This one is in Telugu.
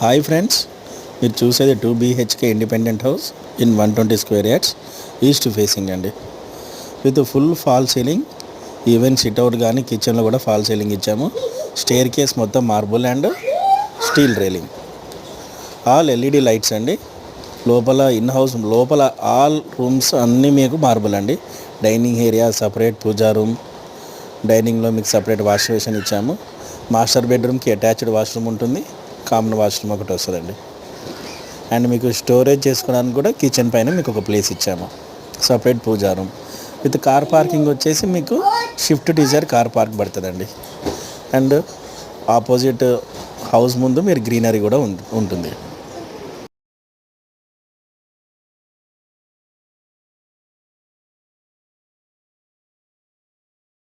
హాయ్ ఫ్రెండ్స్, మీరు చూసేది 2 BHK independent house in 120 square yards east facing అండి. With full fall ceiling, even sit out కానీ కిచెన్లో కూడా ఫాల్ సీలింగ్ ఇచ్చాము. స్టేర్ కేస్ మొత్తం marble and steel railing, all LED lights అండి. లోపల ఇన్ హౌస్ లోపల ఆల్ రూమ్స్ అన్నీ మీకు మార్బుల్ అండి. డైనింగ్ ఏరియా సపరేట్, పూజా రూమ్, డైనింగ్లో మీకు సపరేట్ వాష్ బేసిన్ ఇచ్చాము. మాస్టర్ బెడ్రూమ్కి అటాచ్డ్ వాష్రూమ్ ఉంటుంది, కామన్ వాష్రూమ్ ఒకటి వస్తుందండి. అండ్ మీకు స్టోరేజ్ చేసుకోవడానికి కూడా కిచెన్ పైన మీకు ఒక ప్లేస్ ఇచ్చాము. Separate Pooja room with car parking వచ్చేసి మీకు షిఫ్ట్ డిజైర్ కార్ పార్క్ పడుతుందండి. అండ్ ఆపోజిట్ హౌస్ ముందు మీరు గ్రీనరీ కూడా ఉంటుంది.